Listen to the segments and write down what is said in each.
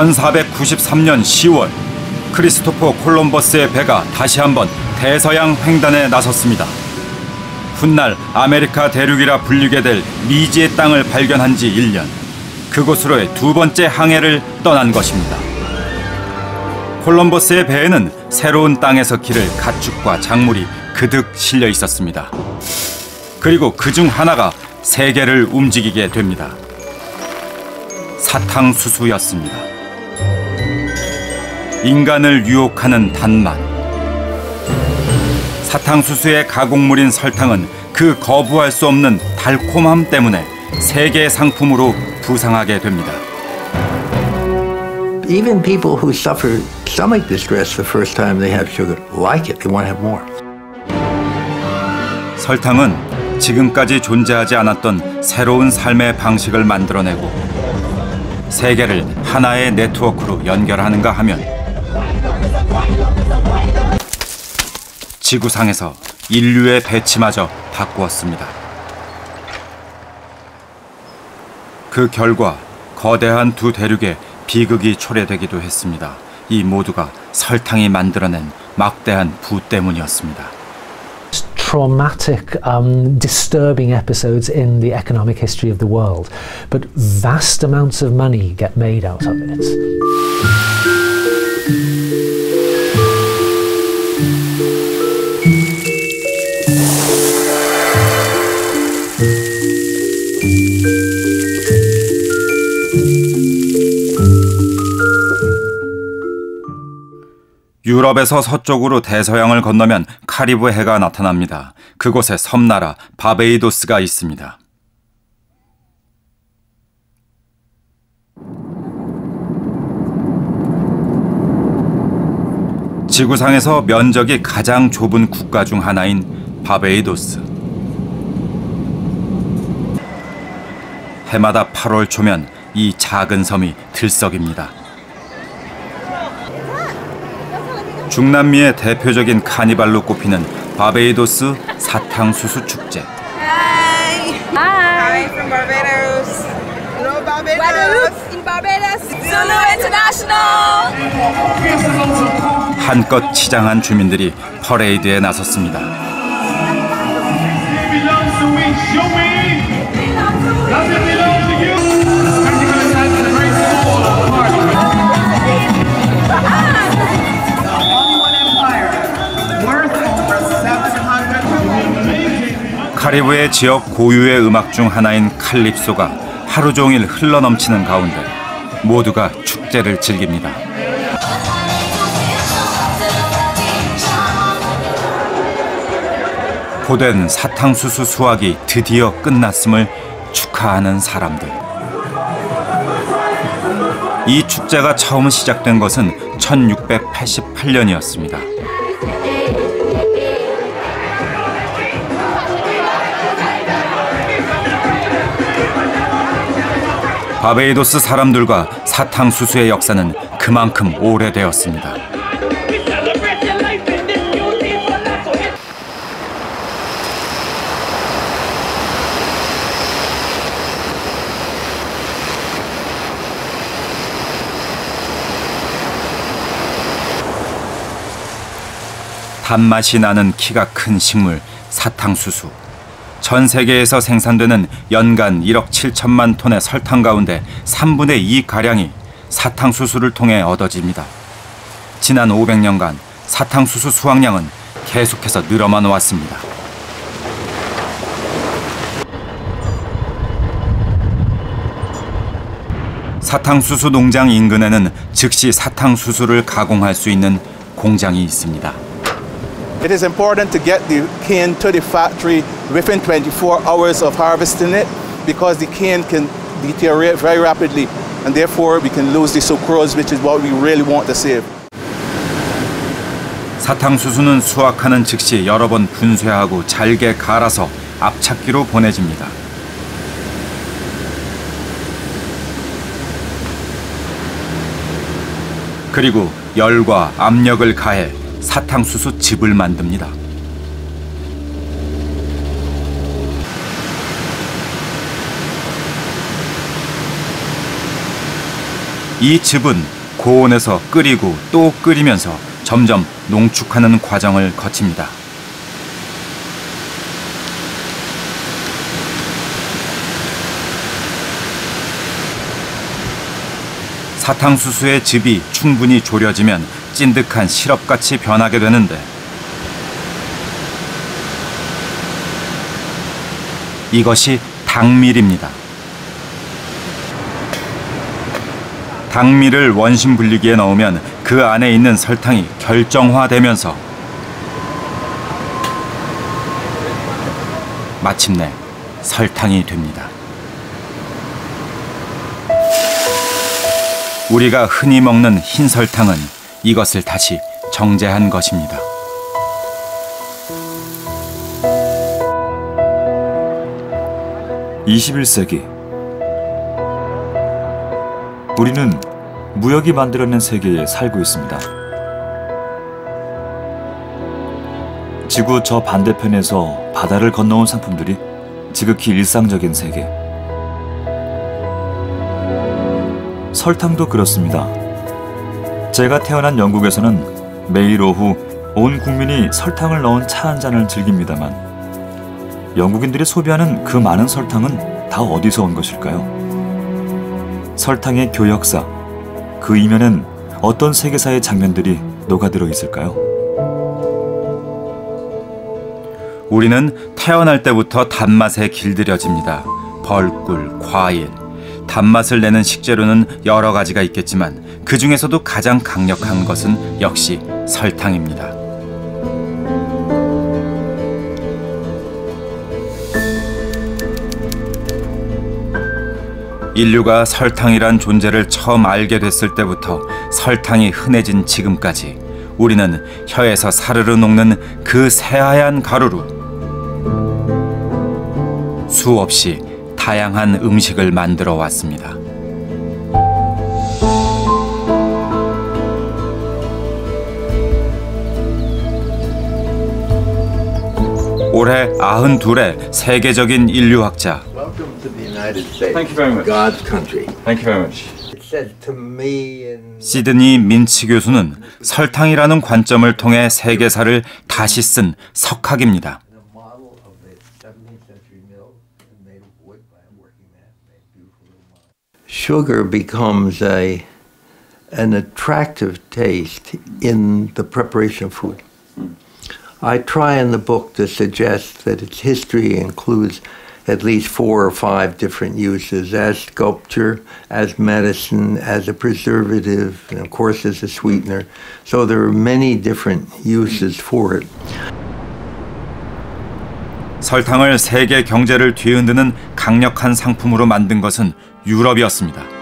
1493년 10월 크리스토퍼 콜럼버스의 배가 다시 한번 대서양 횡단에 나섰습니다. 훗날 아메리카 대륙이라 불리게 될 미지의 땅을 발견한 지 1년, 그곳으로의 두 번째 항해를 떠난 것입니다. 콜럼버스의 배에는 새로운 땅에서 기를 가축과 작물이 그득 실려 있었습니다. 그리고 그중 하나가 세계를 움직이게 됩니다. 사탕수수였습니다. 인간을 유혹하는 단맛. 사탕수수의 가공물인 설탕은 그 거부할 수 없는 달콤함 때문에 세계 상품으로 부상하게 됩니다. Even people who suffer stomach distress the first time they have sugar like it. They want to have more. 설탕은 지금까지 존재하지 않았던 새로운 삶의 방식을 만들어내고 세계를 하나의 네트워크로 연결하는가 하면 지구상에서 인류의 배치마저 바꾸었습니다. 그 결과 거대한 두 대륙의 비극이 초래되기도 했습니다. 이 모두가 설탕이 만들어낸 막대한 부 때문이었습니다. Traumatic, disturbing episodes in the economic history of the world, but vast amounts of money get made out of it. 유럽에서 서쪽으로 대서양을 건너면 카리브 해가 나타납니다. 그곳에 섬나라 바베이도스가 있습니다. 지구상에서 면적이 가장 좁은 국가 중 하나인 바베이도스. 해마다 8월 초면 이 작은 섬이 들썩입니다. 중남미의 대표적인 카니발로 꼽히는 바베이도스 사탕수수 축제. Hi. Hi from Barbados. Hello Barbados. In Barbados. Zulu International. 한껏 치장한 주민들이 퍼레이드에 나섰습니다. 카리브해 지역 고유의 음악 중 하나인 칼립소가 하루 종일 흘러넘치는 가운데 모두가 축제를 즐깁니다. 고된 사탕수수 수확이 드디어 끝났음을 축하하는 사람들. 이 축제가 처음 시작된 것은 1688년이었습니다. 바베이도스 사람들과 사탕수수의 역사는 그만큼 오래되었습니다. 단맛이 나는 키가 큰 식물 사탕수수. 전 세계에서 생산되는 연간 1억 7천만 톤의 설탕 가운데 3분의 2가량이 사탕수수를 통해 얻어집니다. 지난 500년간 사탕수수 수확량은 계속해서 늘어만 왔습니다. 사탕수수 농장 인근에는 즉시 사탕수수를 가공할 수 있는 공장이 있습니다. It is important to get the cane to the factory within 24 hours of harvesting it because the cane can deteriorate very rapidly and therefore we can lose the sucrose, which is what we really want to save. 사탕수수는 수확하는 즉시 여러 번 분쇄하고 잘게 갈아서 압착기로 보내집니다. 그리고 열과 압력을 가해 사탕수수 즙을 만듭니다. 이 즙은 고온에서 끓이고 또 끓이면서 점점 농축하는 과정을 거칩니다. 사탕수수의 즙이 충분히 졸여지면 찐득한 시럽같이 변하게 되는데 이것이 당밀입니다. 당밀을 원심 분리기에 넣으면 그 안에 있는 설탕이 결정화되면서 마침내 설탕이 됩니다. 우리가 흔히 먹는 흰 설탕은 이것을 다시 정제한 것입니다. (21세기) 우리는 무역이 만들어낸 세계에 살고 있습니다. 지구 저 반대편에서 바다를 건너온 상품들이 지극히 일상적인 세계. 설탕도 그렇습니다. 제가 태어난 영국에서는 매일 오후 온 국민이 설탕을 넣은 차 한 잔을 즐깁니다만 영국인들이 소비하는 그 많은 설탕은 다 어디서 온 것일까요? 설탕의 교역사, 그 이면엔 어떤 세계사의 장면들이 녹아들어 있을까요? 우리는 태어날 때부터 단맛에 길들여집니다. 벌꿀, 과일, 단맛을 내는 식재료는 여러 가지가 있겠지만 그 중에서도 가장 강력한 것은 역시 설탕입니다. 인류가 설탕이란 존재를 처음 알게 됐을 때부터 설탕이 흔해진 지금까지 우리는 혀에서 사르르 녹는 그 새하얀 가루로 수없이 다양한 음식을 만들어 왔습니다. 올해 92의 세계적인 인류학자 Welcome to the United States. Thank you very much. God's country. Thank you very much. It said to me in 시드니 민치 교수는 설탕이라는 관점을 통해 세계사를 다시 쓴 석학입니다. the model of the 17th century mill made of wood by a working man, made beautiful little model. Sugar becomes an attractive taste in the preparation of food. I try in the book to suggest that its history includes at least 4 or 5 different uses, as sculpture, as medicine, as a preservative, and of course as a sweetener. So there are many different uses for it. 설탕을 세계 경제를 뒤흔드는 강력한 상품으로 만든 것은 유럽이었습니다.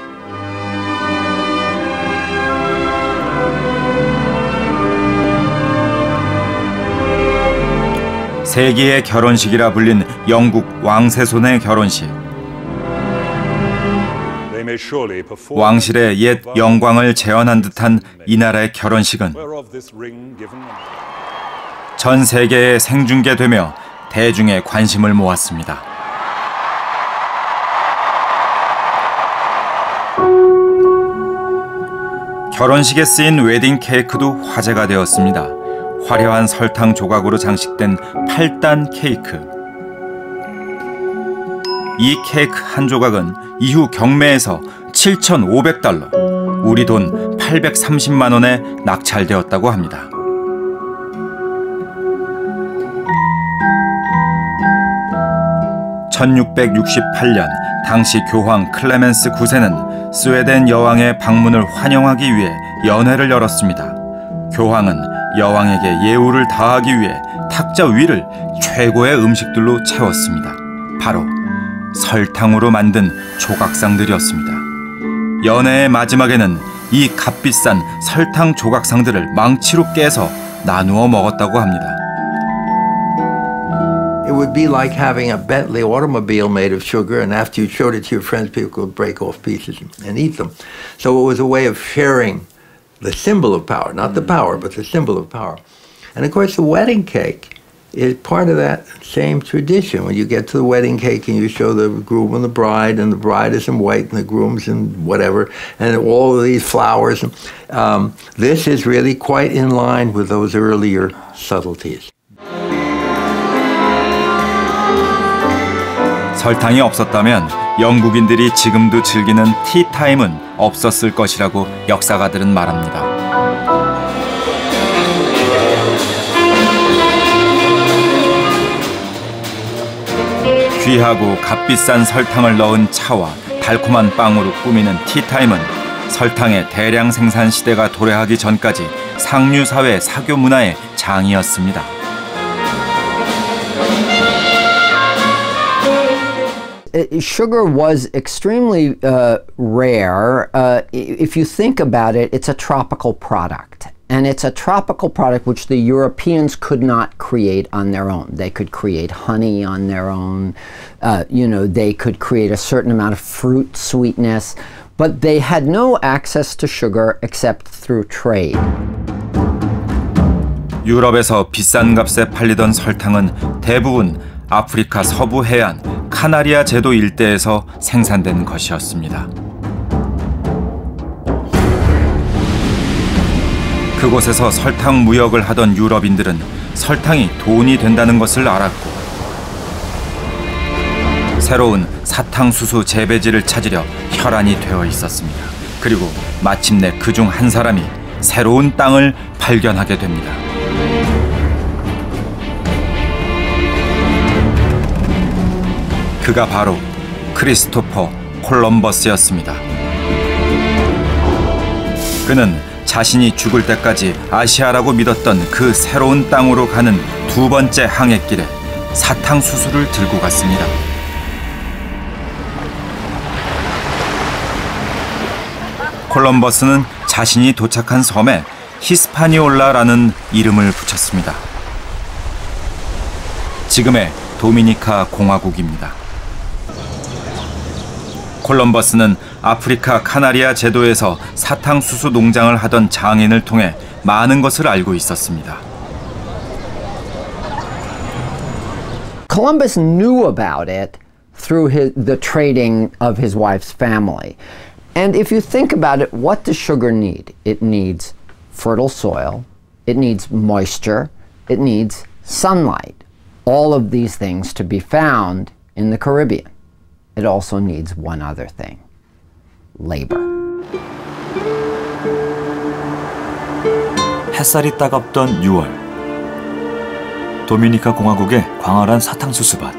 세계의 결혼식이라 불린 영국 왕세손의 결혼식. 왕실의 옛 영광을 재현한 듯한 이 나라의 결혼식은 전 세계에 생중계되며 대중의 관심을 모았습니다. 결혼식에 쓰인 웨딩 케이크도 화제가 되었습니다. 화려한 설탕 조각으로 장식된 8단 케이크. 이 케이크 한 조각은 이후 경매에서 $7,500, 우리 돈 830만 원에 낙찰되었다고 합니다. (1668년) 당시 교황 클레멘스 9세는 스웨덴 여왕의 방문을 환영하기 위해 연회를 열었습니다. 교황은 여왕에게 예우를 다하기 위해 탁자 위를 최고의 음식들로 채웠습니다. 바로 설탕으로 만든 조각상들이었습니다. 연회의 마지막에는 이 값비싼 설탕 조각상들을 망치로 깨서 나누어 먹었다고 합니다. It would be like having a Bentley automobile made of sugar, and after you showed it to your friends, people would break off pieces and eat them. So it was a way of sharing the symbol of power, not the power, but the symbol of power. And of course, the wedding cake is part of that same tradition. When you get to the wedding cake and you show the groom and the bride is in white and the groom's in whatever, and all of these flowers. This is really quite in line with those earlier subtleties. 설탕이 없었다면 영국인들이 지금도 즐기는 티타임은 없었을 것이라고 역사가들은 말합니다. 귀하고 값비싼 설탕을 넣은 차와 달콤한 빵으로 꾸미는 티타임은 설탕의 대량 생산 시대가 도래하기 전까지 상류사회 사교 문화의 장이었습니다. Sugar was extremely rare. If you think about it, it's a tropical product. And it's a tropical product which the Europeans could not create on their own. They could create honey on their own. They could create a certain amount of fruit sweetness. But they had no access to sugar except through trade. 유럽에서 비싼 값에 팔리던 설탕은 대부분 아프리카 서부 해안 카나리아 제도 일대에서 생산된 것이었습니다. 그곳에서 설탕 무역을 하던 유럽인들은 설탕이 돈이 된다는 것을 알았고 새로운 사탕수수 재배지를 찾으려 혈안이 되어 있었습니다. 그리고 마침내 그중 한 사람이 새로운 땅을 발견하게 됩니다. 그가 바로 크리스토퍼 콜럼버스였습니다. 그는 자신이 죽을 때까지 아시아라고 믿었던 그 새로운 땅으로 가는 두 번째 항해길에 사탕수수를 들고 갔습니다. 콜럼버스는 자신이 도착한 섬에 히스파니올라라는 이름을 붙였습니다. 지금의 도미니카 공화국입니다. 콜럼버스는 아프리카 카나리아 제도에서 사탕수수 농장을 하던 장인을 통해 많은 것을 알고 있었습니다. Columbus knew about it through the trading of his wife's family. And if you think about it, what does sugar need? It needs fertile soil, it needs moisture, it needs sunlight. All of these things to be found in the Caribbean. It also needs one other thing, labor. 햇살이 따갑던 6월. 도미니카 공화국의 광활한 사탕수수밭.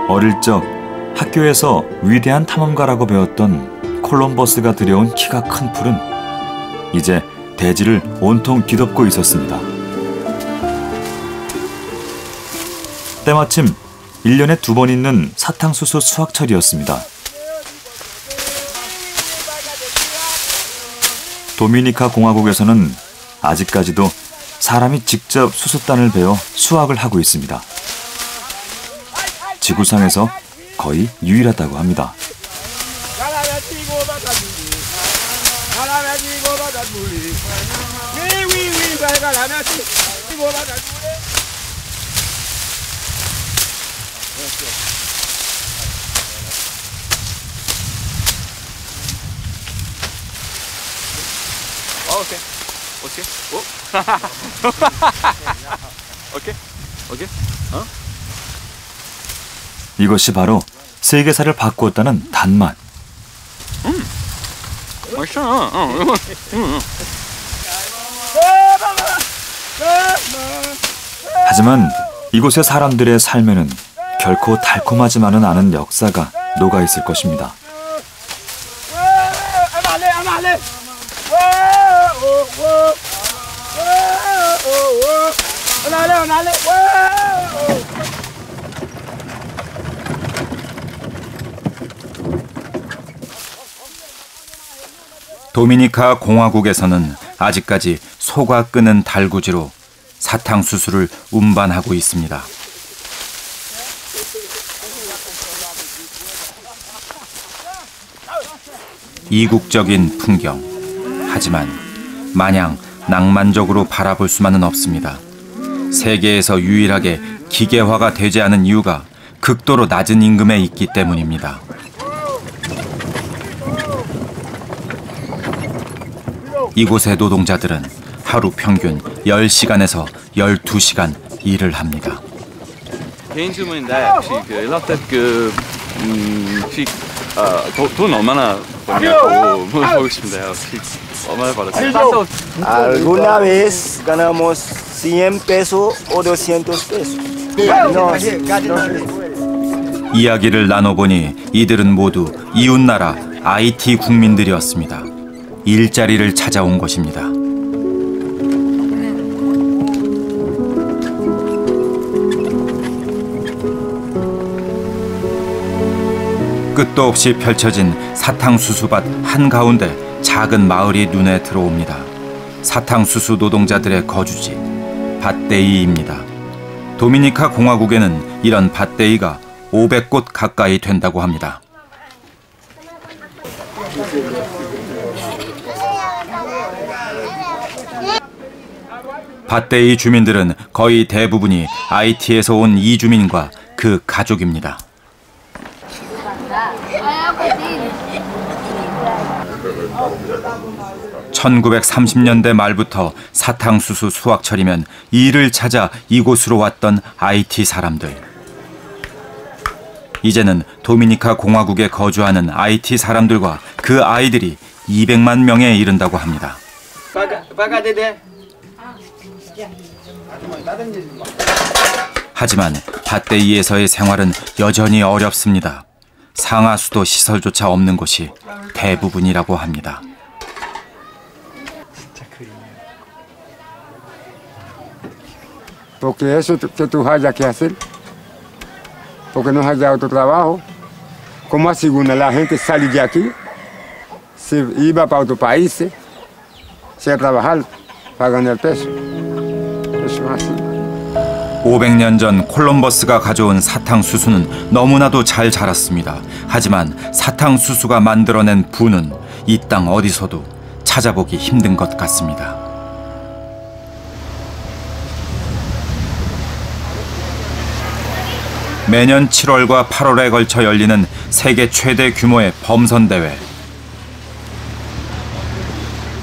어릴 적 학교에서 위대한 탐험가라고 배웠던 콜럼버스가 들여온 키가 큰 풀은 이제 대지를 온통 뒤덮고 있었습니다. 때마침 1년에 2번 있는 사탕수수 수확철이었습니다. 도미니카 공화국에서는 아직까지도 사람이 직접 수수단을 베어 수확을 하고 있습니다. 지구상에서 거의 유일하다고 합니다. 이것이 바로 세계사를 바꾸었다는 단맛. 하지만 이곳의 사람들의 삶에는 결코 달콤하지만은 않은 역사가 녹아 있을 것입니다. 도미니카 공화국에서는 아직까지 소가 끄는 달구지로 사탕수수를 운반하고 있습니다. 이국적인 풍경. 하지만 마냥 낭만적으로 바라볼 수만은 없습니다. 세계에서 유일하게 기계화가 되지 않은 이유가 극도로 낮은 임금에 있기 때문입니다. 이곳의 노동자들은 하루 평균 10시간에서 12시간 일을 합니다. 개인 질문인데 혹시 돈 얼마나 버냐고 물어보고 싶은데요. 얼마나 받았어요? Alguna vez ganamos 100 pesos o 200 pesos. No. 이야기를 나눠보니 이들은 모두 이웃나라 IT 국민들이었습니다. 일자리를 찾아온 것입니다. 끝도 없이 펼쳐진 사탕수수밭 한가운데 작은 마을이 눈에 들어옵니다. 사탕수수 노동자들의 거주지, 밭데이입니다. 도미니카 공화국에는 이런 밭데이가 500곳 가까이 된다고 합니다. 밭데이 주민들은 거의 대부분이 IT에서 온 이주민과 그 가족입니다. (1930년대) 말부터 사탕수수 수확철이면 일을 찾아 이곳으로 왔던 IT 사람들. 이제는 도미니카 공화국에 거주하는 IT 사람들과 그 아이들이 200만 명에 이른다고 합니다. 하지만 밭데이에서의 생활은 여전히 어렵습니다. 상하수도 시설조차 없는 곳이 대부분이라고 합니다. Porque eso que tú hayas que hacer, porque no haya otro trabajo. ¿Cómo así la gente sale de aquí, se iba para otros países, se a trabajar para ganar peso? Eso es así. 500년 전 콜럼버스가 가져온 사탕수수는 너무나도 잘 자랐습니다. 하지만 사탕수수가 만들어낸 부는 이 땅 어디서도 찾아보기 힘든 것 같습니다. 매년 7월과 8월에 걸쳐 열리는 세계 최대 규모의 범선대회.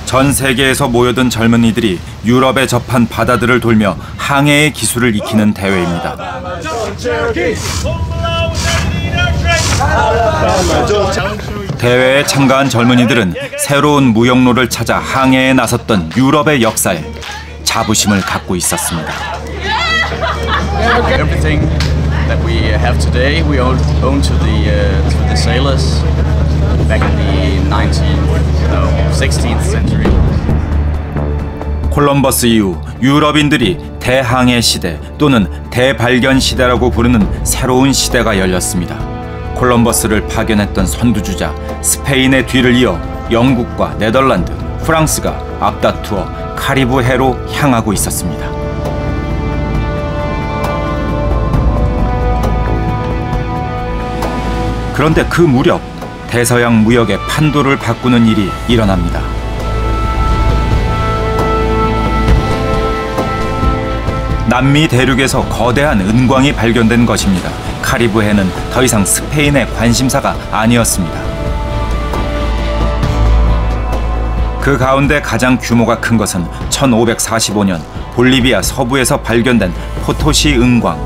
전 세계에서 모여든 젊은이들이 유럽에 접한 바다들을 돌며 항해의 기술을 익히는 대회입니다. 대회에 참가한 젊은이들은 새로운 무역로를 찾아 항해에 나섰던 유럽의 역사에 자부심을 갖고 있었습니다. Everything that we have today, we own to the sailors back in the 16th century. 콜럼버스 이후 유럽인들이 대항해 시대 또는 대발견 시대라고 부르는 새로운 시대가 열렸습니다. 콜럼버스를 파견했던 선두주자 스페인의 뒤를 이어 영국과 네덜란드, 프랑스가 앞다투어 카리브해로 향하고 있었습니다. 그런데 그 무렵 대서양 무역의 판도를 바꾸는 일이 일어납니다. 남미 대륙에서 거대한 은광이 발견된 것입니다. 카리브해는 더 이상 스페인의 관심사가 아니었습니다. 그 가운데 가장 규모가 큰 것은 1545년 볼리비아 서부에서 발견된 포토시 은광.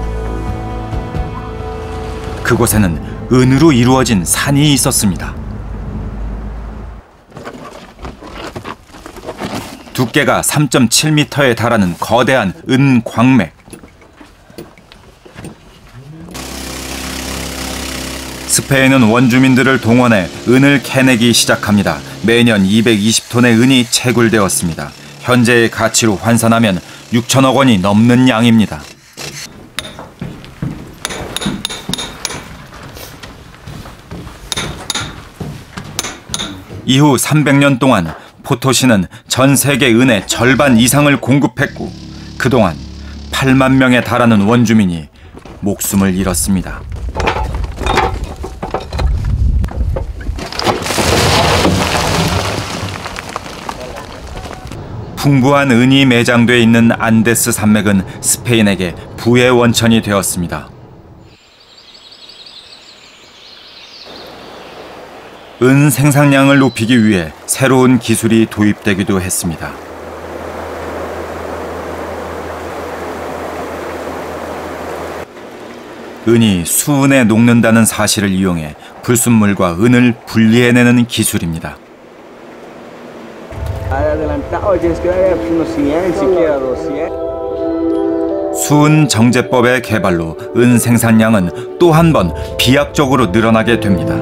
그곳에는 은으로 이루어진 산이 있었습니다. 두께가 3.7m에 달하는 거대한 은 광맥. 스페인은 원주민들을 동원해 은을 캐내기 시작합니다. 매년 220톤의 은이 채굴되었습니다. 현재의 가치로 환산하면 6천억 원이 넘는 양입니다. 이후 300년 동안 포토시는 전 세계 은의 절반 이상을 공급했고 그동안 8만 명에 달하는 원주민이 목숨을 잃었습니다. 풍부한 은이 매장돼 있는 안데스 산맥은 스페인에게 부의 원천이 되었습니다. 은 생산량을 높이기 위해 새로운 기술이 도입되기도 했습니다. 은이 수은에 녹는다는 사실을 이용해 불순물과 은을 분리해내는 기술입니다. 수은 정제법의 개발로 은 생산량은 또 한 번 비약적으로 늘어나게 됩니다.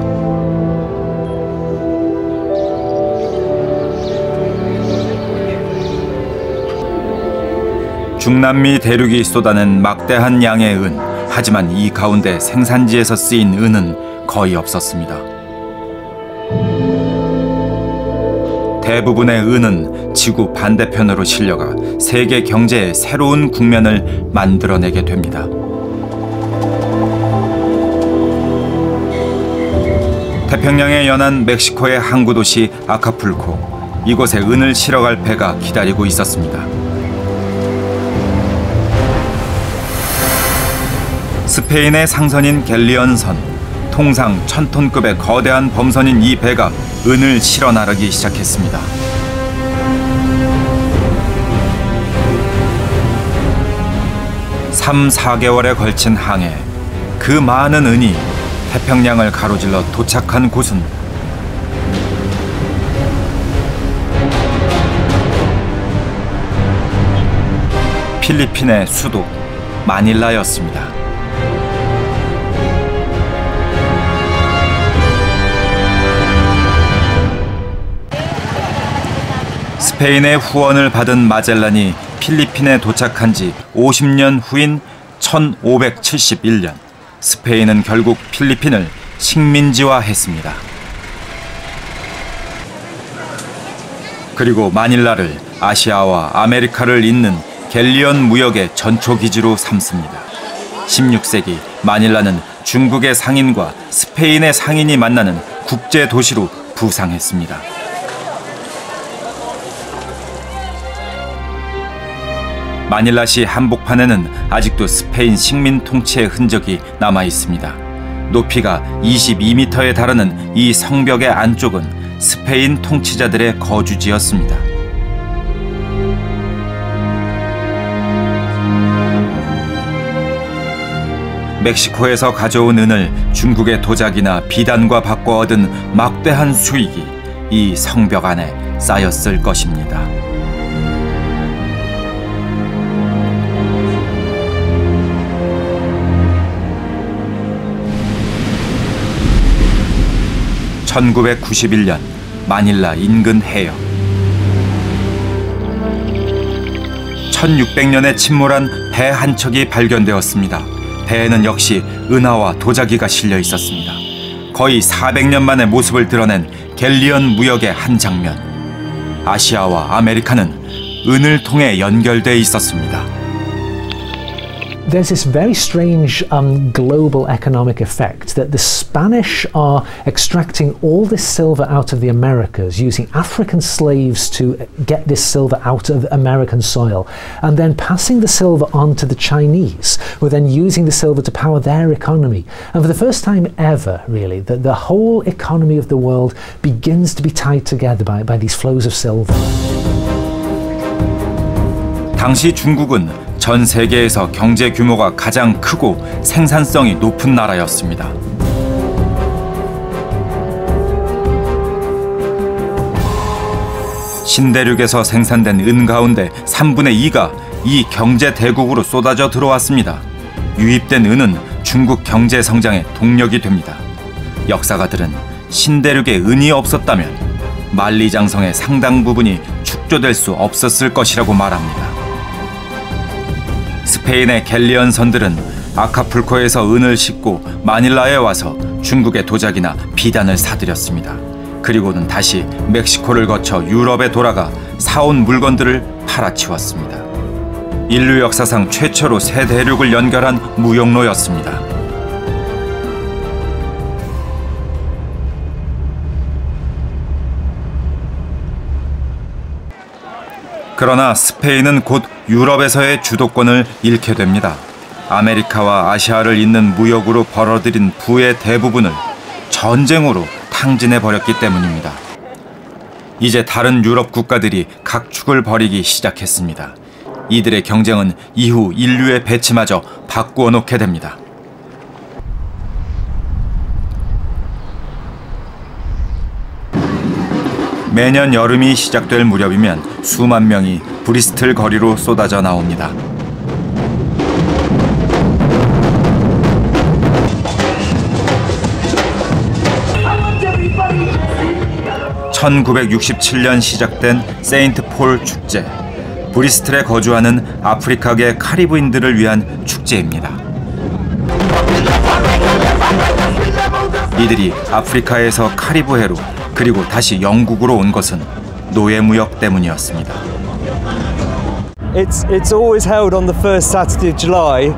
중남미 대륙이 쏟아낸 막대한 양의 은, 하지만 이 가운데 생산지에서 쓰인 은은 거의 없었습니다. 대부분의 은은 지구 반대편으로 실려가 세계 경제의 새로운 국면을 만들어내게 됩니다. 태평양에 연한 멕시코의 항구 도시 아카풀코. 이곳에 은을 실어갈 배가 기다리고 있었습니다. 스페인의 상선인 갤리언선, 통상 1000톤급의 거대한 범선인 이 배가 은을 실어 나르기 시작했습니다. (3, 4개월에) 걸친 항해, 그 많은 은이 태평양을 가로질러 도착한 곳은 필리핀의 수도 마닐라였습니다. 스페인의 후원을 받은 마젤란이 필리핀에 도착한 지 50년 후인 1571년, 스페인은 결국 필리핀을 식민지화했습니다. 그리고 마닐라를 아시아와 아메리카를 잇는 갤리언 무역의 전초기지로 삼습니다. 16세기 마닐라는 중국의 상인과 스페인의 상인이 만나는 국제 도시로 부상했습니다. 마닐라시 한복판에는 아직도 스페인 식민 통치의 흔적이 남아 있습니다. 높이가 22m에 달하는 이 성벽의 안쪽은 스페인 통치자들의 거주지였습니다. 멕시코에서 가져온 은을 중국의 도자기나 비단과 바꿔 얻은 막대한 수익이 이 성벽 안에 쌓였을 것입니다. (1991년) 마닐라 인근 해역. 1600년에 침몰한 배 한 척이 발견되었습니다. 배에는 역시 은하와 도자기가 실려 있었습니다. 거의 400년 만에 모습을 드러낸 갤리언 무역의 한 장면. 아시아와 아메리카는 은을 통해 연결돼 있었습니다. There's this very strange global economic effect that the Spanish are extracting all this silver out of the Americas, using African slaves to get this silver out of American soil, and then passing the silver on to the Chinese, who are then using the silver to power their economy. And for the first time ever, really, the whole economy of the world begins to be tied together by these flows of silver. 당시 중국은 전 세계에서 경제 규모가 가장 크고 생산성이 높은 나라였습니다. 신대륙에서 생산된 은 가운데 3분의 2가 이 경제 대국으로 쏟아져 들어왔습니다. 유입된 은은 중국 경제 성장의 동력이 됩니다. 역사가들은 신대륙에 은이 없었다면 만리장성의 상당 부분이 축조될 수 없었을 것이라고 말합니다. 스페인의 갤리언 선들은 아카풀코에서 은을 싣고 마닐라에 와서 중국의 도자기나 비단을 사들였습니다. 그리고는 다시 멕시코를 거쳐 유럽에 돌아가 사온 물건들을 팔아치웠습니다. 인류 역사상 최초로 세 대륙을 연결한 무역로였습니다. 그러나 스페인은 곧 유럽에서의 주도권을 잃게 됩니다. 아메리카와 아시아를 잇는 무역으로 벌어들인 부의 대부분을 전쟁으로 탕진해버렸기 때문입니다. 이제 다른 유럽 국가들이 각축을 벌이기 시작했습니다. 이들의 경쟁은 이후 인류의 배치마저 바꾸어 놓게 됩니다. 매년 여름이 시작될 무렵이면 수만 명이 브리스틀 거리로 쏟아져 나옵니다. 1967년 시작된 세인트 폴 축제. 브리스틀에 거주하는 아프리카계 카리브인들을 위한 축제입니다. 이들이 아프리카에서 카리브해로 그리고 다시 영국으로 온 것은 노예무역 때문이었습니다. It's always held on the first Saturday of July.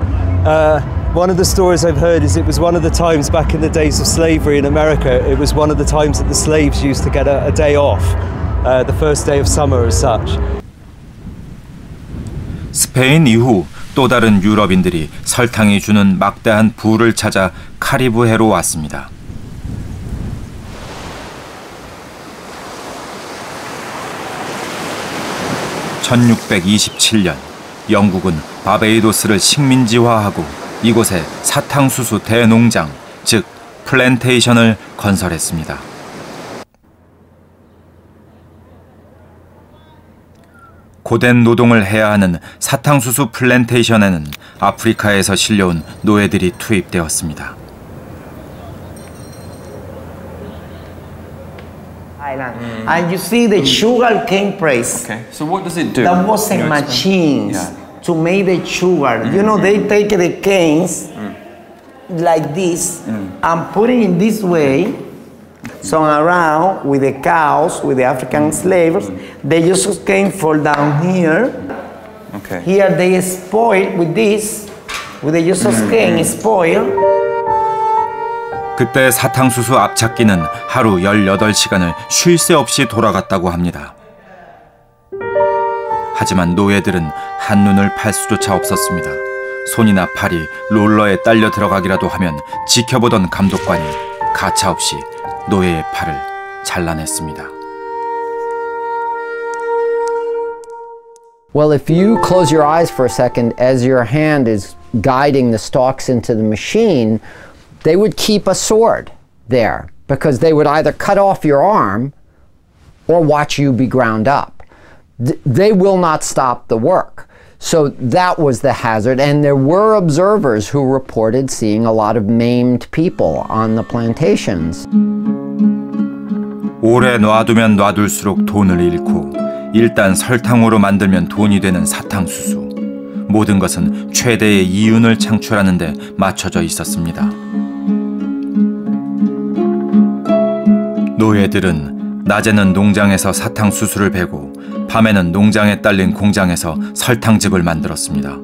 One of the stories I've heard is it was one of the times back in the days of slavery in America, it was one of the times that the slaves used to get a day off, the first day of summer as such. 스페인 이후 또 다른 유럽인들이 설탕이 주는 막대한 부를 찾아 카리브해로 왔습니다. (1627년) 영국은 바베이도스를 식민지화하고 이곳에 사탕수수 대농장, 즉 플랜테이션을 건설했습니다. 고된 노동을 해야 하는 사탕수수 플랜테이션에는 아프리카에서 실려온 노예들이 투입되었습니다. And you see the sugar cane press. Okay, so what does it do? That was a machines to make the sugar. You know, they take the canes like this and put it in this way. So around with the cows, with the African slaves, they just cane fall down here. Okay. Here they spoil with this, with the use of cane spoil. 그때 사탕수수 압착기는 하루 18시간을 쉴 새 없이 돌아갔다고 합니다. 하지만 노예들은 한눈을 팔 수조차 없었습니다. 손이나 팔이 롤러에 딸려 들어가기라도 하면 지켜보던 감독관이 가차없이 노예의 팔을 잘라냈습니다. Well, if you close your eyes for a second as your hand is guiding the stalks into the machine, they would keep a sword there because they would either cut off your arm or watch you be ground up. They will not stop the work. So that was the hazard, and there were observers who reported seeing a lot of maimed people on the plantations. 오래 놔두면 놔둘수록 돈을 잃고 일단 설탕으로 만들면 돈이 되는 사탕수수. 모든 것은 최대의 이윤을 창출하는 데 맞춰져 있었습니다. 노예들은 낮에는 농장에서 사탕수수를 베고 밤에는 농장에 딸린 공장에서 설탕즙을 만들었습니다.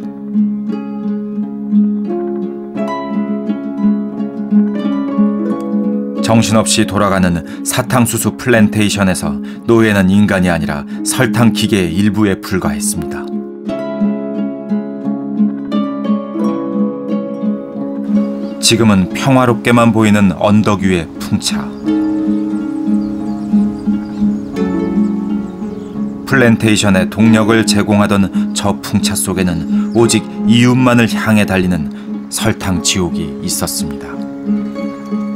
정신없이 돌아가는 사탕수수 플랜테이션에서 노예는 인간이 아니라 설탕 기계의 일부에 불과했습니다. 지금은 평화롭게만 보이는 언덕 위의 풍차. 플랜테이션에 동력을 제공하던 저 풍차 속에는 오직 이웃만을 향해 달리는 설탕 지옥이 있었습니다.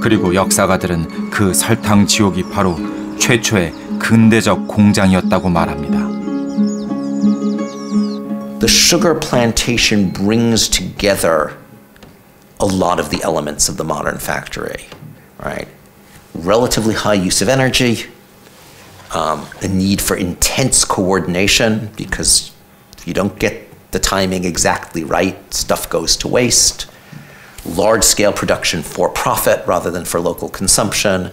그리고 역사가들은 그 설탕 지옥이 바로 최초의 근대적 공장이었다고 말합니다. The sugar plantation brings together a lot of the elements of the modern factory, right? Relatively high use of energy, a need for intense coordination because if you don't get the timing exactly right, stuff goes to waste. Large-scale production for profit rather than for local consumption,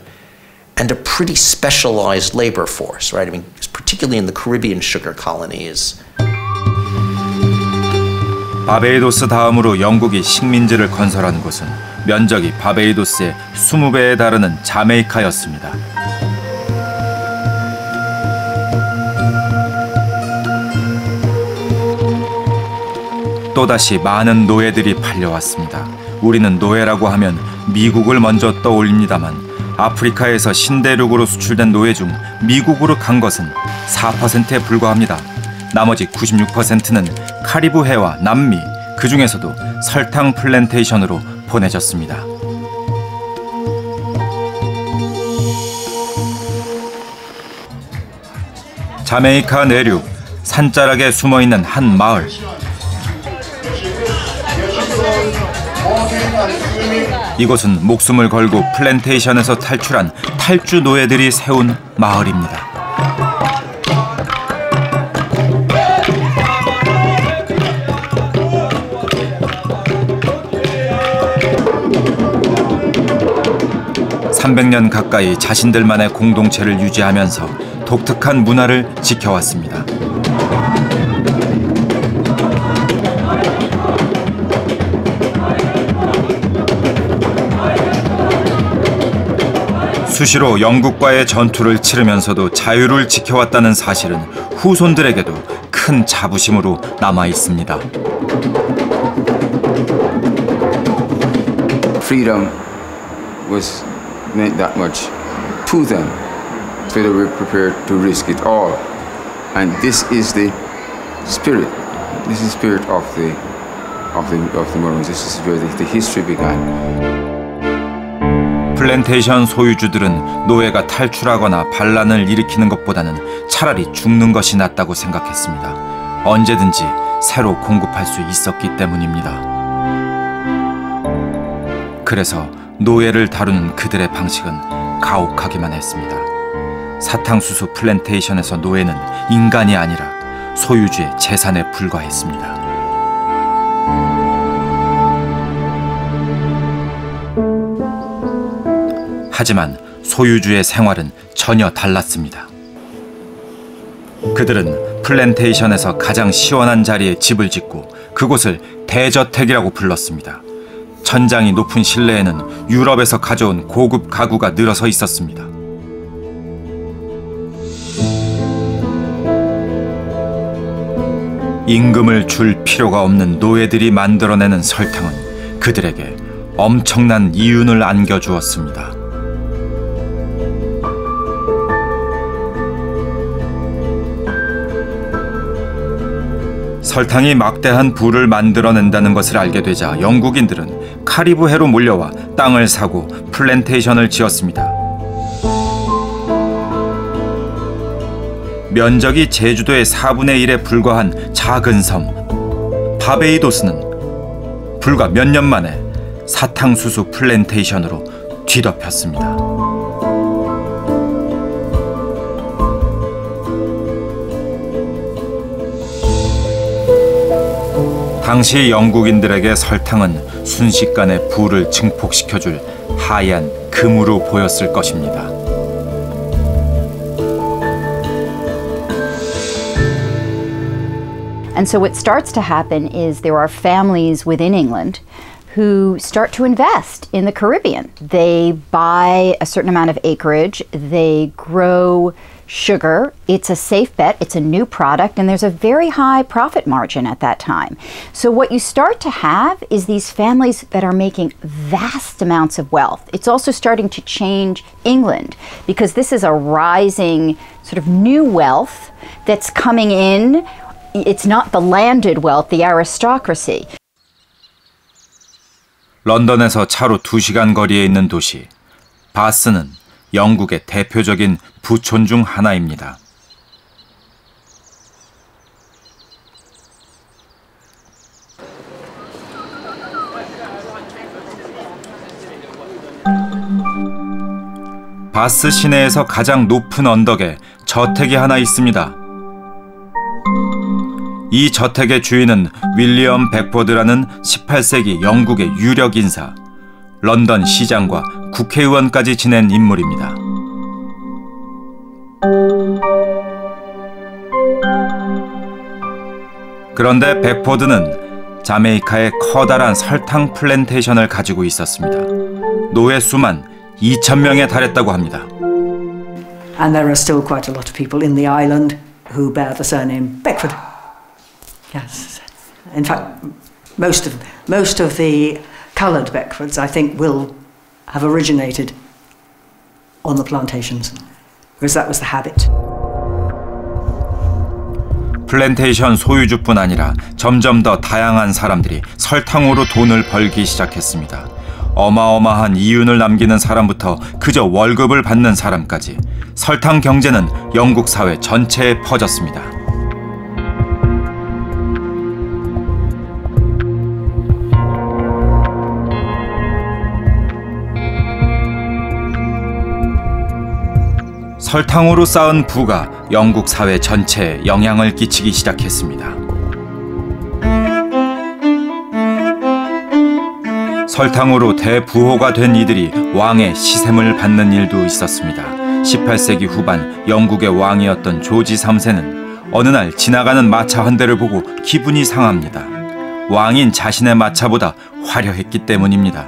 and a pretty specialized labor force, right? I mean, particularly in the Caribbean sugar colonies. 바베이도스 다음으로 영국이 식민지를 건설한 곳은 면적이 바베이도스의 20배에 달하는 자메이카였습니다. 또다시 많은 노예들이 팔려왔습니다. 우리는 노예라고 하면 미국을 먼저 떠올립니다만 아프리카에서 신대륙으로 수출된 노예 중 미국으로 간 것은 4%에 불과합니다. 나머지 96%는 카리브해와 남미, 그 중에서도 설탕 플랜테이션으로 보내졌습니다. 자메이카 내륙 산자락에 숨어있는 한 마을. 이곳은 목숨을 걸고 플랜테이션에서 탈출한 탈주 노예들이 세운 마을입니다. (300년) 가까이 자신들만의 공동체를 유지하면서 독특한 문화를 지켜왔습니다. 수시로 영국과의 전투를 치르면서도 자유를 지켜왔다는 사실은 후손들에게도 큰 자부심으로 남아 있습니다. Freedom was meant that much to them, so they were prepared to risk it all. And this is the spirit. This is the spirit of the Mormons. This is where the history began. 플랜테이션 소유주들은 노예가 탈출하거나 반란을 일으키는 것보다는 차라리 죽는 것이 낫다고 생각했습니다. 언제든지 새로 공급할 수 있었기 때문입니다. 그래서 노예를 다루는 그들의 방식은 가혹하기만 했습니다. 사탕수수 플랜테이션에서 노예는 인간이 아니라 소유주의 재산에 불과했습니다. 하지만 소유주의 생활은 전혀 달랐습니다. 그들은 플랜테이션에서 가장 시원한 자리에 집을 짓고 그곳을 대저택이라고 불렀습니다. 천장이 높은 실내에는 유럽에서 가져온 고급 가구가 늘어서 있었습니다. 임금을 줄 필요가 없는 노예들이 만들어내는 설탕은 그들에게 엄청난 이윤을 안겨주었습니다. 설탕이 막대한 부를 만들어낸다는 것을 알게 되자 영국인들은 카리브해로 몰려와 땅을 사고 플랜테이션을 지었습니다. 면적이 제주도의 4분의 1에 불과한 작은 섬 바베이도스는 불과 몇 년 만에 사탕수수 플랜테이션으로 뒤덮였습니다. 당시 영국인들에게 설탕은 순식간에 부를 증폭시켜줄 하얀 금으로 보였을 것입니다. And so what starts to happen is there are families within England who start to invest in the Caribbean. They buy a certain amount of acreage, they grow sugar. It's a safe bet, it's a new product, and there's a very high profit margin at that time. So what you start to have is these families that are making vast amounts of wealth. It's also starting to change England because this is a rising sort of new wealth that's coming in. It's not the landed wealth, the aristocracy. 런던에서 차로 2시간 거리에 있는 도시 바스는 영국의 대표적인 부촌 중 하나입니다. 바스 시내에서 가장 높은 언덕에 저택이 하나 있습니다. 이 저택의 주인은 윌리엄 벡포드라는 18세기 영국의 유력 인사, 런던 시장과 국회의원까지 지낸 인물입니다. 그런데 벡포드는 자메이카의 커다란 설탕 플랜테이션을 가지고 있었습니다. 노예 수만 2,000명에 달했다고 합니다. And there are still quite a lot of people in the island who bear the surname Beckford. Yes. In fact, most of the coloured Beckfords, I think, will have originated on the plantations, because that was the habit. 플랜테이션 소유주뿐 아니라 점점 더 다양한 사람들이 설탕으로 돈을 벌기 시작했습니다. 어마어마한 이윤을 남기는 사람부터 그저 월급을 받는 사람까지 설탕 경제는 영국 사회 전체에 퍼졌습니다. 설탕으로 쌓은 부가 영국 사회 전체에 영향을 끼치기 시작했습니다. 설탕으로 대부호가 된 이들이 왕의 시샘을 받는 일도 있었습니다. 18세기 후반 영국의 왕이었던 조지 3세는 어느 날 지나가는 마차 한 대를 보고 기분이 상합니다. 왕인 자신의 마차보다 화려했기 때문입니다.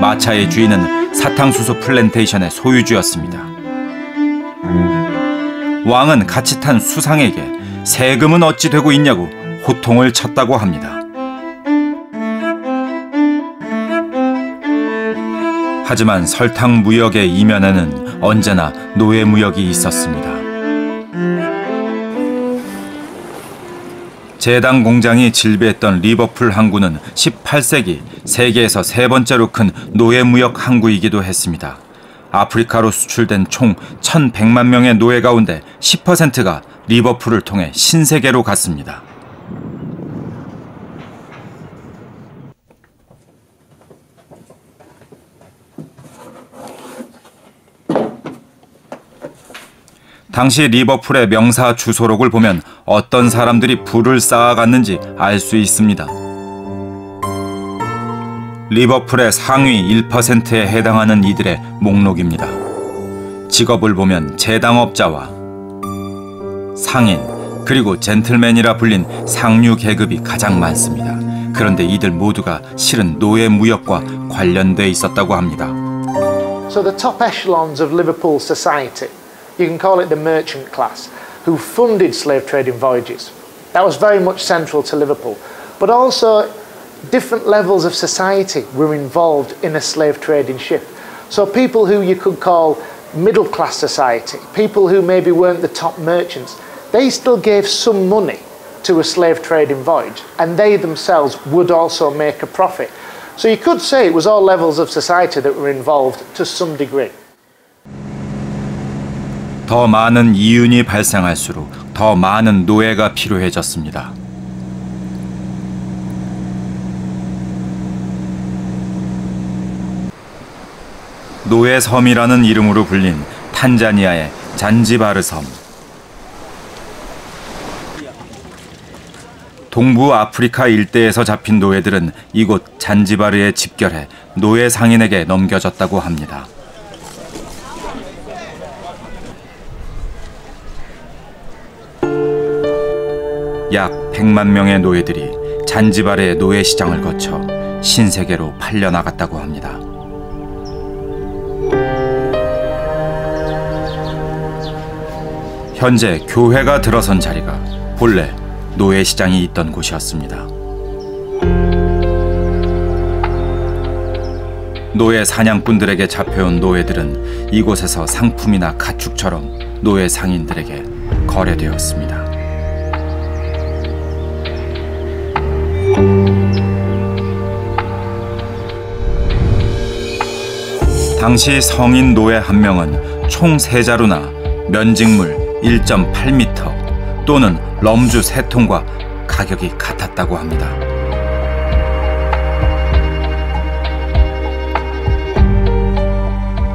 마차의 주인은 사탕수수 플랜테이션의 소유주였습니다. 왕은 같이 탄 수상에게 세금은 어찌 되고 있냐고 호통을 쳤다고 합니다. 하지만 설탕 무역의 이면에는 언제나 노예 무역이 있었습니다. 제당 공장이 질비했던 리버풀 항구는 18세기 세계에서 세 번째로 큰 노예 무역 항구이기도 했습니다. 아프리카로 수출된 총 1,100만 명의 노예 가운데 10%가 리버풀을 통해 신세계로 갔습니다. 당시 리버풀의 명사 주소록을 보면 어떤 사람들이 부를 쌓아갔는지 알 수 있습니다. 리버풀의 상위 1%에 해당하는 이들의 목록입니다. 직업을 보면 제당업자와 상인, 그리고 젠틀맨이라 불린 상류 계급이 가장 많습니다. 그런데 이들 모두가 실은 노예 무역과 관련돼 있었다고 합니다. So the top echelons of Liverpool society, you can call it the merchant class, who funded slave trading voyages. That was very much central to Liverpool. But also different levels of society were involved in a slave trading ship. So people who you could call middle class society, people who maybe weren't the top merchants, they still gave some money to a slave trading voyage, and they themselves would also make a profit. So you could say it was all levels of society that were involved to some degree. 더 많은 이윤이 발생할수록 더 많은 노예가 필요해졌습니다. 노예 섬이라는 이름으로 불린 탄자니아의 잔지바르 섬. 동부 아프리카 일대에서 잡힌 노예들은 이곳 잔지바르에 집결해 노예 상인에게 넘겨졌다고 합니다. 약 100만 명의 노예들이 잔지바르의 노예 시장을 거쳐 신세계로 팔려나갔다고 합니다. 현재 교회가 들어선 자리가 본래 노예 시장이 있던 곳이었습니다. 노예 사냥꾼들에게 잡혀온 노예들은 이곳에서 상품이나 가축처럼 노예 상인들에게 거래되었습니다. 당시 성인 노예 한 명은 총 3자루나 면직물 1.8m 또는 럼주 3통과 가격이 같았다고 합니다.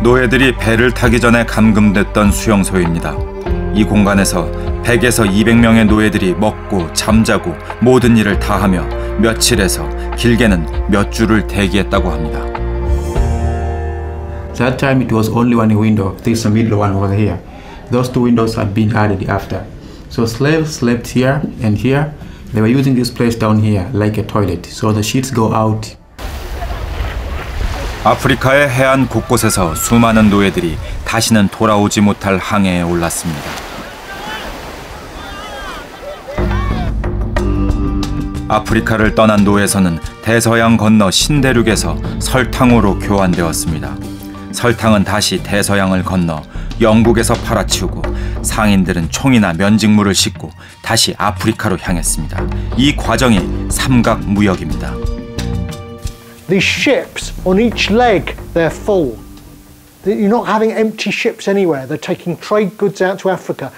노예들이 배를 타기 전에 감금됐던 수용소입니다. 이 공간에서 100에서 200명의 노예들이 먹고 잠자고 모든 일을 다 하며 며칠에서 길게는 몇 주를 대기했다고 합니다. That time it was only one window. There's a middle one over here. Those two windows had been added after. So slaves slept here and here. They were using this place down here like a toilet. So the sheets go out. 아프리카의 해안 곳곳에서 수많은 노예들이 다시는 돌아오지 못할 항해에 올랐습니다. 아프리카를 떠난 노예선은 대서양 건너 신대륙에서 설탕으로 교환되었습니다. 설탕은 다시 대서양을 건너 영국에서 팔아치우고 상인들은 총이나 면직물을 싣고 다시 아프리카로 향했습니다. 이 과정이 삼각무역입니다. These ships, on each leg, they're full. You're not having empty ships anywhere. They're taking trade goods out to Africa,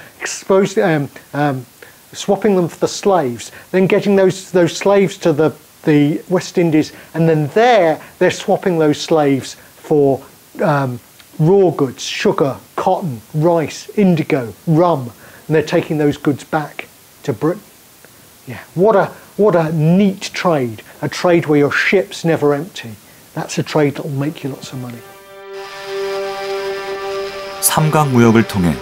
swapping them for the slaves, then getting those slaves to the West Indies, and then there they're swapping those slaves for raw goods, sugar, cotton, rice, indigo, rum, and they're taking those goods back to Britain. Yeah, what a neat trade, a trade where your ship's never empty. That's a trade that will make you lots of money. 삼각무역을 통해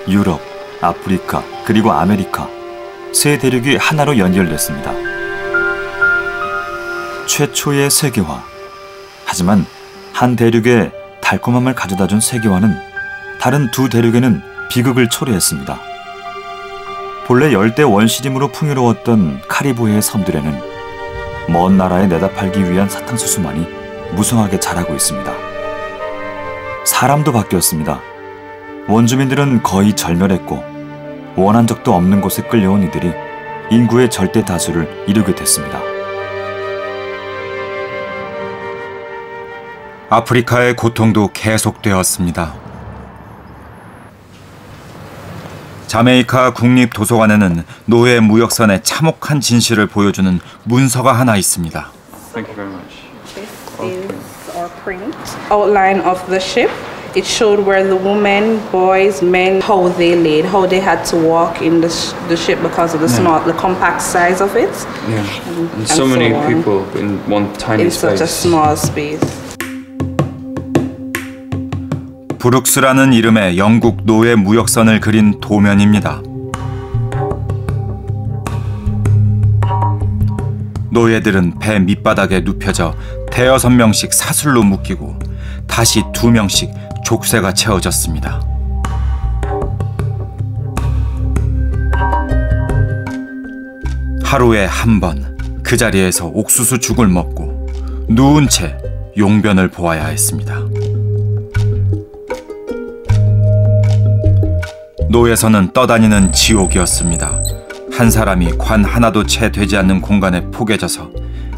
유럽, 아프리카, 그리고 아메리카 세 대륙이 하나로 연결됐습니다. 최초의 세계화. 하지만 한 대륙에 달콤함을 가져다준 세계화는 다른 두 대륙에는 비극을 초래했습니다. 본래 열대 원시림으로 풍요로웠던 카리브해의 섬들에는 먼 나라에 내다 팔기 위한 사탕수수만이 무성하게 자라고 있습니다. 사람도 바뀌었습니다. 원주민들은 거의 절멸했고 원한 적도 없는 곳에 끌려온 이들이 인구의 절대 다수를 이루게 됐습니다. 아프리카의 고통도 계속되었습니다. 자메이카 국립도서관에는 노예 무역선의 참혹한 진실을 보여주는 문서가 하나 있습니다. Thank you very much. This is our print outline of the ship. It showed where the women, boys, men, how they laid, how they had to walk in the ship because of the small, the compact size of it. Yeah. And so many people in one tiny space. In such a small space. 브룩스라는 이름의 영국 노예 무역선을 그린 도면입니다. 노예들은 배 밑바닥에 눕혀져 대여섯 명씩 사슬로 묶이고 다시 2명씩 족쇄가 채워졌습니다. 하루에 한 번 그 자리에서 옥수수 죽을 먹고 누운 채 용변을 보아야 했습니다. 노예선은 떠다니는 지옥이었습니다. 한 사람이 관 하나도 채 되지 않는 공간에 포개져서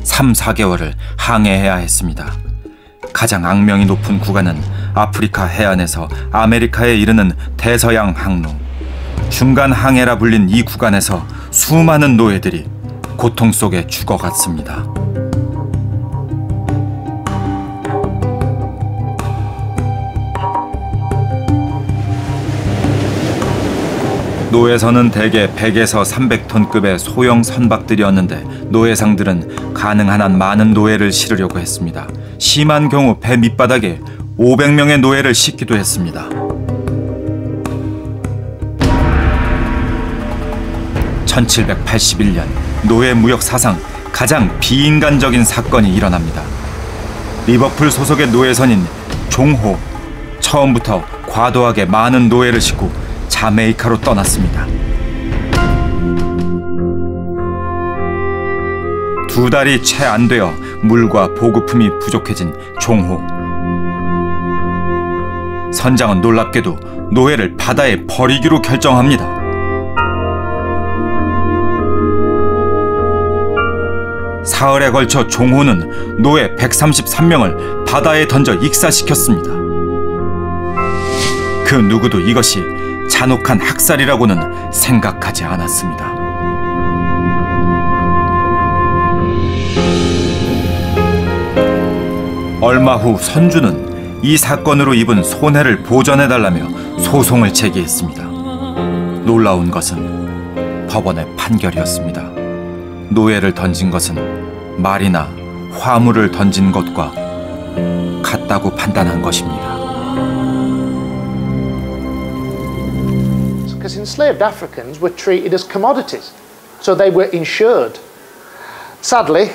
3-4개월을 항해해야 했습니다. 가장 악명이 높은 구간은 아프리카 해안에서 아메리카에 이르는 대서양 항로. 중간 항해라 불린 이 구간에서 수많은 노예들이 고통 속에 죽어갔습니다. 노예선은 대개 100에서 300톤급의 소형 선박들이었는데 노예상들은 가능한 한 많은 노예를 실으려고 했습니다. 심한 경우 배 밑바닥에 500명의 노예를 싣기도 했습니다. 1781년 노예 무역 사상 가장 비인간적인 사건이 일어납니다. 리버풀 소속의 노예선인 종호, 처음부터 과도하게 많은 노예를 싣고 자메이카로 떠났습니다. 2달이 채 안 되어 물과 보급품이 부족해진 종호. 선장은 놀랍게도 노예를 바다에 버리기로 결정합니다. 사흘에 걸쳐 종호는 노예 133명을 바다에 던져 익사시켰습니다. 그 누구도 이것이 잔혹한 학살이라고는 생각하지 않았습니다. 얼마 후 선주는 이 사건으로 입은 손해를 보전해달라며 소송을 제기했습니다. 놀라운 것은 법원의 판결이었습니다. 노예를 던진 것은 말이나 화물을 던진 것과 같다고 판단한 것입니다. Because enslaved Africans were treated as commodities, so they were insured. Sadly,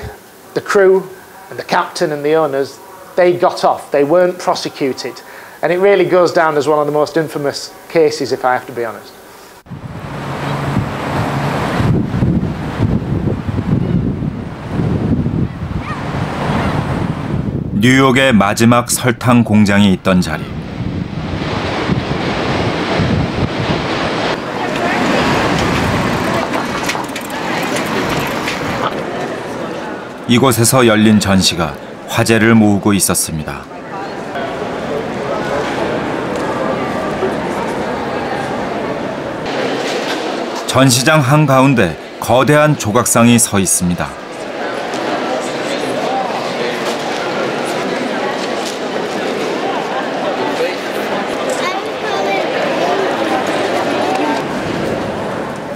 the crew and the captain and the owners, they got off. They weren't prosecuted, and it really goes down as one of the most infamous cases, if I have to be honest. 뉴욕의 마지막 설탕 공장이 있던 자리. 이곳에서 열린 전시가 화제를 모으고 있었습니다. 전시장 한가운데 거대한 조각상이 서 있습니다.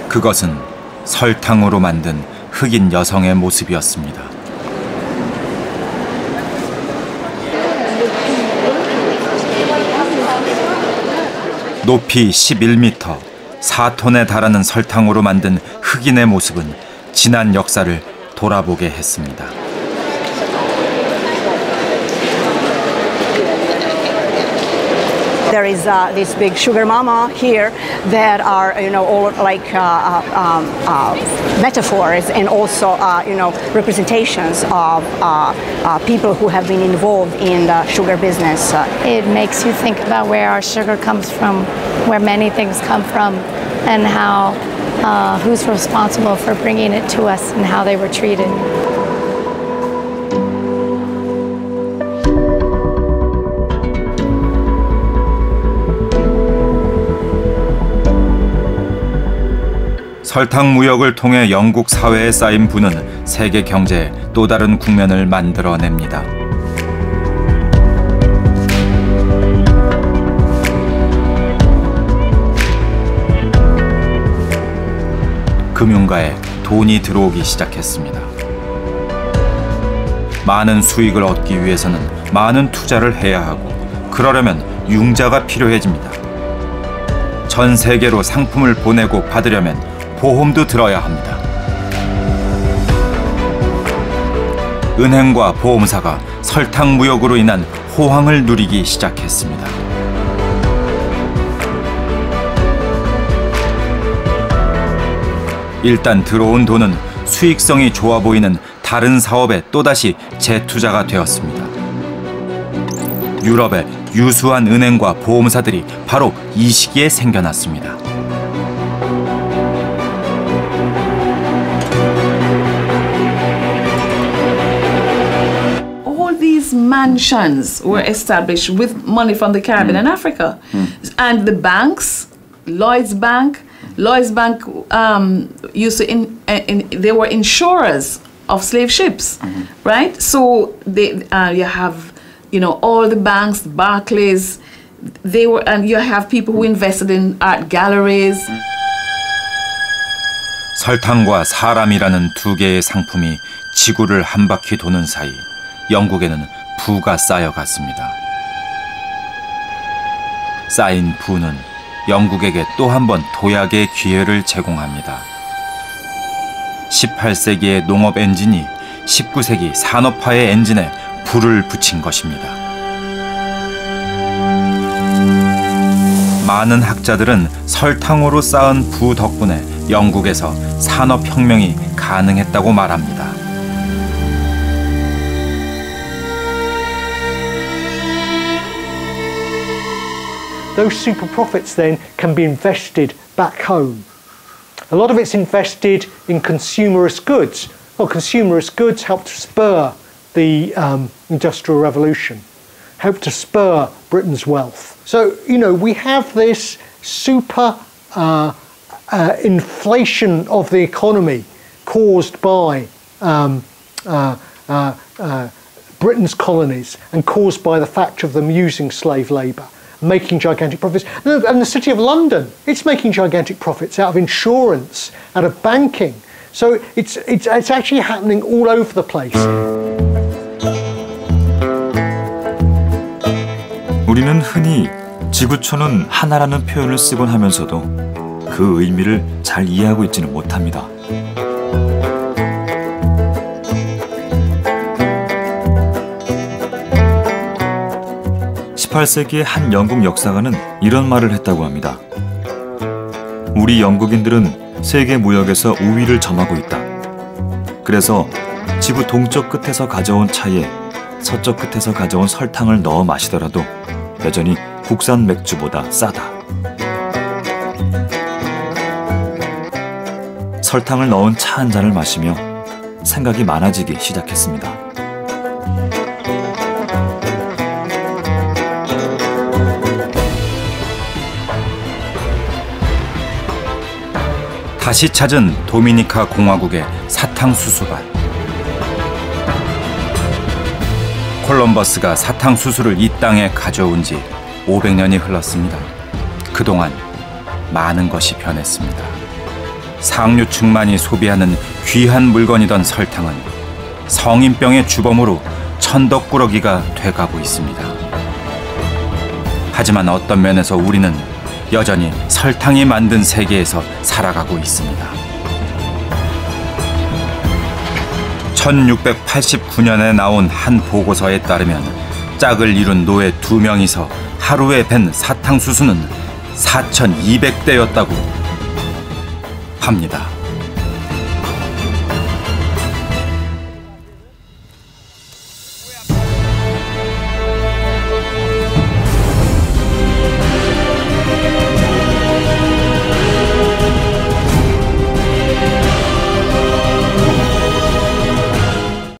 그것은 설탕으로 만든 흑인 여성의 모습이었습니다. 높이 11m, 4톤에 달하는 설탕으로 만든 흑인의 모습은 지난 역사를 돌아보게 했습니다. There is this big sugar mama here that are, all like metaphors and also, representations of people who have been involved in the sugar business. It makes you think about where our sugar comes from, where many things come from, and how who's responsible for bringing it to us and how they were treated. 설탕 무역을 통해 영국 사회에 쌓인 부는 세계 경제의 또 다른 국면을 만들어냅니다. 금융가에 돈이 들어오기 시작했습니다. 많은 수익을 얻기 위해서는 많은 투자를 해야 하고, 그러려면 융자가 필요해집니다. 전 세계로 상품을 보내고 받으려면 보험도 들어야 합니다. 은행과 보험사가 설탕 무역으로 인한 호황을 누리기 시작했습니다. 일단 들어온 돈은 수익성이 좋아 보이는 다른 사업에 또다시 재투자가 되었습니다. 유럽의 유수한 은행과 보험사들이 바로 이 시기에 생겨났습니다. Mansions were established with money from the Caribbean and Africa. And the banks, Lloyd's Bank used to, they were insurers of slave ships, right? So you have, all the banks, Barclays, and you have people who invested in art galleries. 설탕과 사람이라는 두 개의 상품이 지구를 한 바퀴 도는 사이, 영국에는 부가 쌓여갔습니다. 쌓인 부는 영국에게 또 한 번 도약의 기회를 제공합니다. 18세기의 농업 엔진이 19세기 산업화의 엔진에 불을 붙인 것입니다. 많은 학자들은 설탕으로 쌓은 부 덕분에 영국에서 산업혁명이 가능했다고 말합니다. Those super profits then can be invested back home. A lot of it's invested in consumerist goods. Well, consumerist goods helped to spur the Industrial Revolution, helped to spur Britain's wealth. So, we have this super inflation of the economy caused by Britain's colonies and caused by the fact of them using slave labour, making gigantic profits. And the City of London, it's making gigantic profits out of insurance, out of banking. So it's actually happening all over the place. 우리는 흔히 지구촌은 하나라는 표현을 쓰곤 하면서도 그 의미를 잘 이해하고 있지는 못합니다. (18세기의) 한 영국 역사가는 이런 말을 했다고 합니다. 우리 영국인들은 세계 무역에서 우위를 점하고 있다. 그래서 지구 동쪽 끝에서 가져온 차에 서쪽 끝에서 가져온 설탕을 넣어 마시더라도 여전히 국산 맥주보다 싸다. 설탕을 넣은 차 한 잔을 마시며 생각이 많아지기 시작했습니다. 다시 찾은 도미니카 공화국의 사탕수수밭. 콜럼버스가 사탕수수를 이 땅에 가져온 지 500년이 흘렀습니다. 그동안 많은 것이 변했습니다. 상류층만이 소비하는 귀한 물건이던 설탕은 성인병의 주범으로 천덕꾸러기가 돼가고 있습니다. 하지만 어떤 면에서 우리는 여전히 설탕이 만든 세계에서 살아가고 있습니다. 1689년에 나온 한 보고서에 따르면 짝을 이룬 노예 2명이서 하루에 벤 사탕수수는 4,200대였다고 합니다.